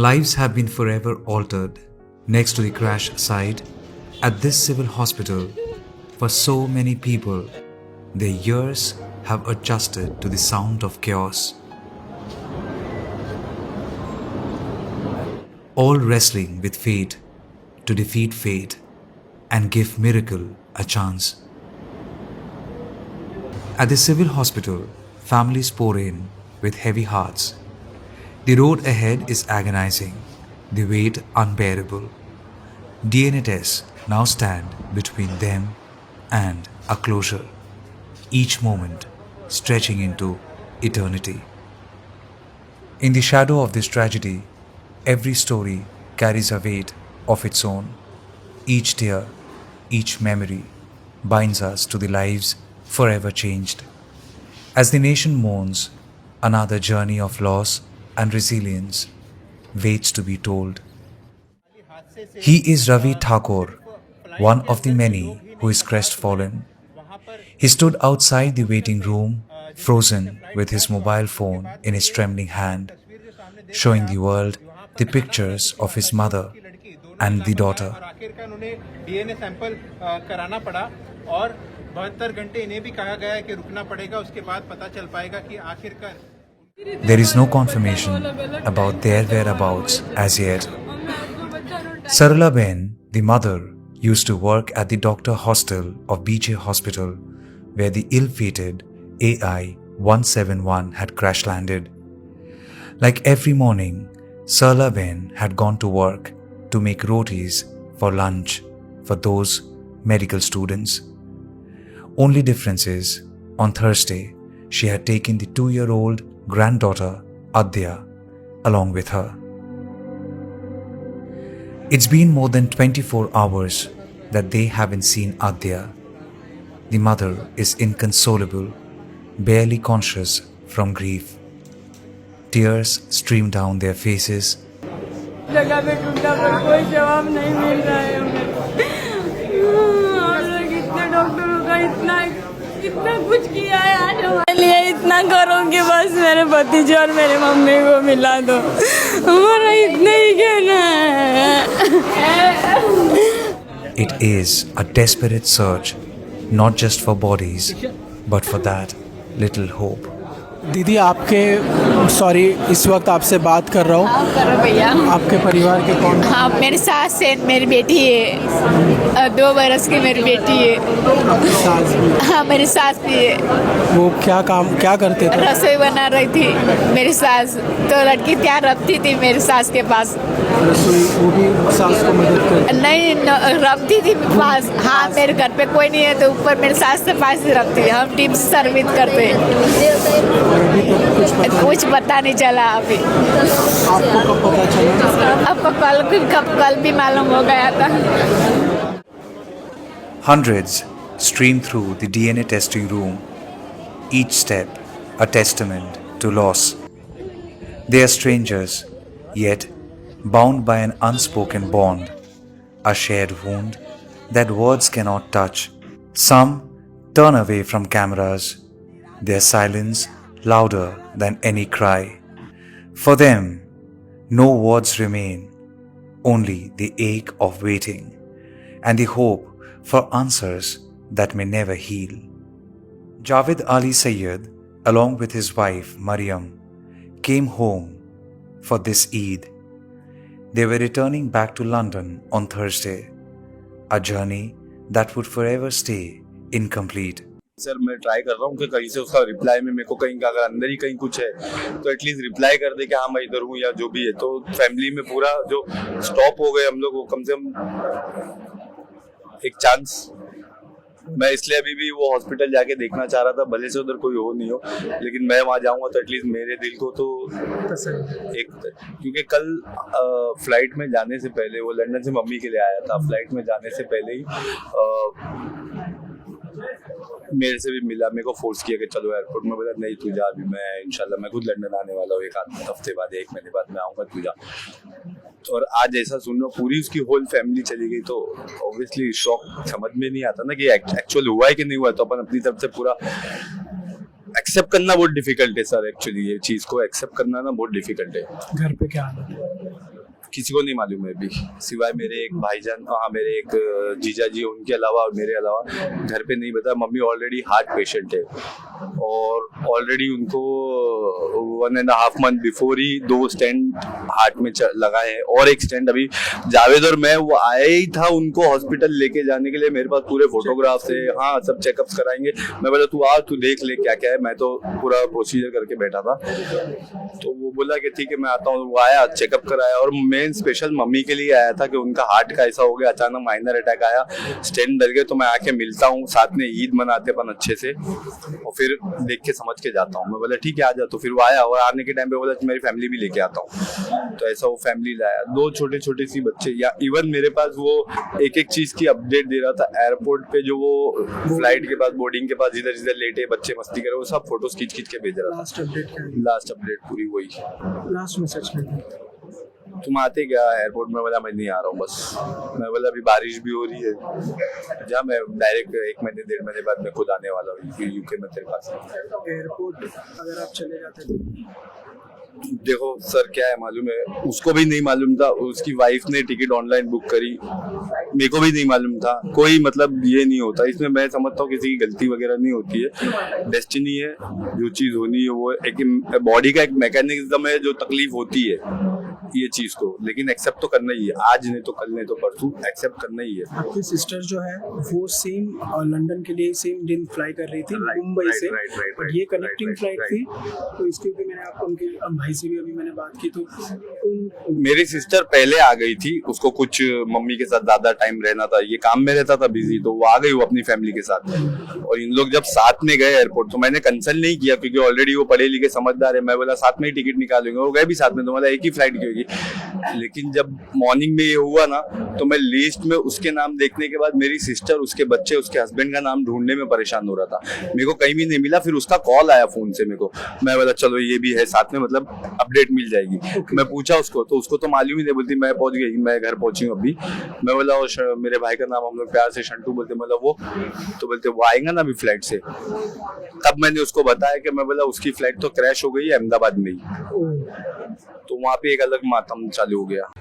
Lives have been forever altered next to the crash site at this civil hospital. For so many people, their ears have adjusted to the sound of chaos. All wrestling with fate to defeat fate and give miracle a chance. At the civil hospital, families pour in with heavy hearts. The road ahead is agonizing, the weight unbearable. DNA tests now stand between them and a closure, each moment stretching into eternity. In the shadow of this tragedy, every story carries a weight of its own. Each tear, each memory binds us to the lives forever changed. As the nation mourns, another journey of loss and resilience waits to be told. He is Ravi Thakur, one of the many who is crestfallen. He stood outside the waiting room, frozen with his mobile phone in his trembling hand, showing the world the pictures of his mother and the daughter. DNA sample कराना पड़ा और 72 घंटे इन्हें भी कहा गया है कि रुकना पड़ेगा, उसके बाद पता चल पाएगा कि आखिरकार. There is no confirmation about their whereabouts as yet. Sarala Ben, the mother, used to work at the doctor hostel of BJ Hospital, where the ill-fated AI-171 had crash-landed. Like every morning, Sarala Ben had gone to work to make rotis for lunch for those medical students. Only difference is, on Thursday, she had taken the 2-year-old granddaughter Adya along with her. It's been more than 24 hours that they haven't seen Adya. The mother is inconsolable, barely conscious from grief. Tears stream down their faces. जगह पे ढूंढा पर कोई जवाब नहीं मिल रहा है हमें. हम लोग इतने डॉक्टरों का इतना कुछ किया है, आज हमारे लिए इतना करो कि बस मेरे भतीजे और मेरे मम्मी को मिला दो. हमारा इतना ही कहना है. It is a desperate search, not just for bodies, but for that little hope. दीदी सॉरी इस वक्त आपसे बात कर रहा हूँ. आप करो भैया. आपके परिवार के कौन? हाँ, मेरी सास है, मेरी बेटी है, 2 बरस की मेरी बेटी है. सास भी? हाँ, मेरी सास भी है. वो क्या करते थे? रसोई बना रही थी मेरी सास, तो लड़की तैयार रखती थी मेरी सास के पास. रसोई वो भी सास को मदद करती? नहीं, रखती थी पास. हाँ, मेरे घर पे कोई नहीं है तो ऊपर मेरी सास से पास ही रखती है. हम टीम सर्विस करते हैं. कुछ पता नहीं चला अभी. आपको कब पता चला? आपको कल भी मालूम हो गया था. Hundreds stream through the DNA testing room, each step a testament to loss. They are strangers, yet bound by an unspoken bond, a shared wound that words cannot touch. Some turn away from cameras, their silence louder than any cry. For them, no words remain, only the ache of waiting and the hope for answers that may never heal. Javed Ali Sayyed, along with his wife Mariam, came home for this Eid. They were returning back to London on Thursday, a journey that would forever stay incomplete. Sir मैं try कर रहा हूँ कि कहीं से उसका reply में मेरे को कहीं का अगर अंदर ही कहीं कुछ है तो एटलीस्ट रिप्लाई कर दे कि हाँ मैं इधर हूँ या जो भी है. तो फैमिली में पूरा जो स्टॉप हो गए हम लोग, वो कम से कम एक चांस. मैं इसलिए अभी भी वो हॉस्पिटल जाके देखना चाह रहा था, भले से उधर कोई हो नहीं हो, लेकिन मैं वहाँ जाऊँगा तो एटलीस्ट मेरे दिल को तो एक, क्योंकि कल फ्लाइट में जाने से पहले वो लंदन से मम्मी के लिए आया था. फ्लाइट में जाने से पहले ही मेरे से भी मिला, मेरे को फोर्स किया कि चलो एयरपोर्ट में. बोला नहीं तू जा, अभी मैं इंशाल्लाह मैं खुद लंदन आने वाला हूँ, 1 हफ्ते बाद 1 महीने बाद मैं आऊँगा, तू जा. और आज ऐसा सुन लो पूरी उसकी होल फैमिली चली गई, तो ऑब्वियसली शॉक समझ में नहीं आता ना कि एक्चुअल हुआ है कि नहीं हुआ. तो अपन अपनी तरफ से पूरा एक्सेप्ट करना बहुत डिफिकल्ट है सर. एक्चुअली ये चीज को एक्सेप्ट करना ना बहुत डिफिकल्ट है. घर पे क्या हालत है? किसी को नहीं मालूम है अभी, सिवाय मेरे एक भाईजान, हाँ मेरे एक जीजा जी, उनके अलावा और मेरे अलावा घर पे नहीं पता। मम्मी ऑलरेडी हार्ट पेशेंट है और ऑलरेडी उनको 1.5 मंथ बिफोर ही 2 स्टेंट हार्ट में लगाए हैं और एक स्टेंट अभी जावेद और मैं वो आया ही था उनको हॉस्पिटल लेके जाने के लिए। मेरे पास पूरे फोटोग्राफ्स है, हाँ सब चेकअप्स कराएंगे। मैं बोला तू आ, तू देख ले क्या क्या है। मैं तो पूरा प्रोसीजर करके बैठा था, तो वो बोला कि ठीक है मैं आता हूँ। वो आया, चेकअप कराया और मेन स्पेशल मम्मी के लिए आया था कि उनका हार्ट का ऐसा हो गया, अचानक माइनर अटैक आया, स्टेंट डल गए। तो मैं आके मिलता हूँ, साथ में ईद मनाते अपन अच्छे से और फिर देख के समझ के जाता हूँ। मैं बोला ठीक है आ जा। तो फिर वो आया और आने के टाइम पे बोला मेरी फैमिली भी लेके आता हूँ। तो ऐसा वो फैमिली लाया, 2 छोटे छोटे सी बच्चे, या इवन मेरे पास वो एक एक चीज की अपडेट दे रहा था एयरपोर्ट पे, जो वो फ्लाइट के पास, बोर्डिंग के पास जिधर जिधर लेटे बच्चे मस्ती करे, वो सब फोटोज खींच खींच के भेज रहा था। लास्ट अपडेट पूरी वही। लास्ट में सच में तुम आते क्या एयरपोर्ट में? बोला मैं नहीं आ रहा हूँ बस। मैं बोला अभी बारिश भी हो रही है, जा मैं डायरेक्ट 1 महीने 1.5 महीने बाद मैं खुद आने वाला हूँ यूके में तेरे पास। एयरपोर्ट अगर आप चले जाते तो देखो सर क्या है मालूम है, उसको भी नहीं मालूम था, उसकी वाइफ ने टिकट ऑनलाइन बुक करी, मेरे को भी नहीं मालूम था। कोई मतलब ये नहीं होता इसमें, मैं समझता हूँ किसी की गलती वगैरह नहीं होती है, डेस्टिनी है, जो चीज होनी है वो एक बॉडी का एक मैकेनिज्म है जो तकलीफ होती है ये चीज को, लेकिन एक्सेप्ट तो करना ही है। आज नहीं तो कल, नहीं तो परसों एक्सेप्ट करना ही है। आपकी सिस्टर जो है वो सेम लंदन के लिए सेम दिन फ्लाई कर रही थी मुंबई से, बट ये कनेक्टिंग फ्लाइट थी। तो इसके भी मैंने आपको उनके भाई से भी अभी मैंने बात की, तो मेरी सिस्टर पहले आ गई थी, उसको कुछ मम्मी के साथ ज्यादा टाइम रहना था, ये काम में रहता था बिजी, तो वो आ गई वो अपनी फैमिली के साथ। और इन लोग जब साथ में गए एयरपोर्ट तो मैंने कंसल्ट नहीं किया क्योंकि ऑलरेडी वो पढ़े लिखे समझदार है। मैं बोला साथ में ही टिकट निकालेंगे, वो गए भी साथ में, तो मतलब एक ही फ्लाइट की होगी। लेकिन जब मॉर्निंग में ये हुआ ना, तो मैं लिस्ट में उसके नाम देखने के बाद मेरी सिस्टर, उसके बच्चे, उसके हस्बैंड का नाम ढूंढने में परेशान हो रहा था। मेरे को कहीं भी नहीं मिला, फिर उसका कॉल आया फोन से मेरे को। मैं बोला चलो ये भी है साथ में, मतलब अपडेट मिल जाएगी। मैं पूछा उसको, तो उसको तो मालूम ही नहीं, बोलती मैं पहुंच गई, मैं घर पहुंची हूँ अभी। मैं बोला मेरे भाई का नाम हम लोग प्यार से शंटू बोलते, मतलब वो, तो बोलते वो आएगा ना अभी फ्लाइट से। तब मैंने उसको बताया कि मैं बोला उसकी फ्लाइट तो क्रैश हो गई है अहमदाबाद में ही। तो वहां पे एक अलग मातम चालू हो गया।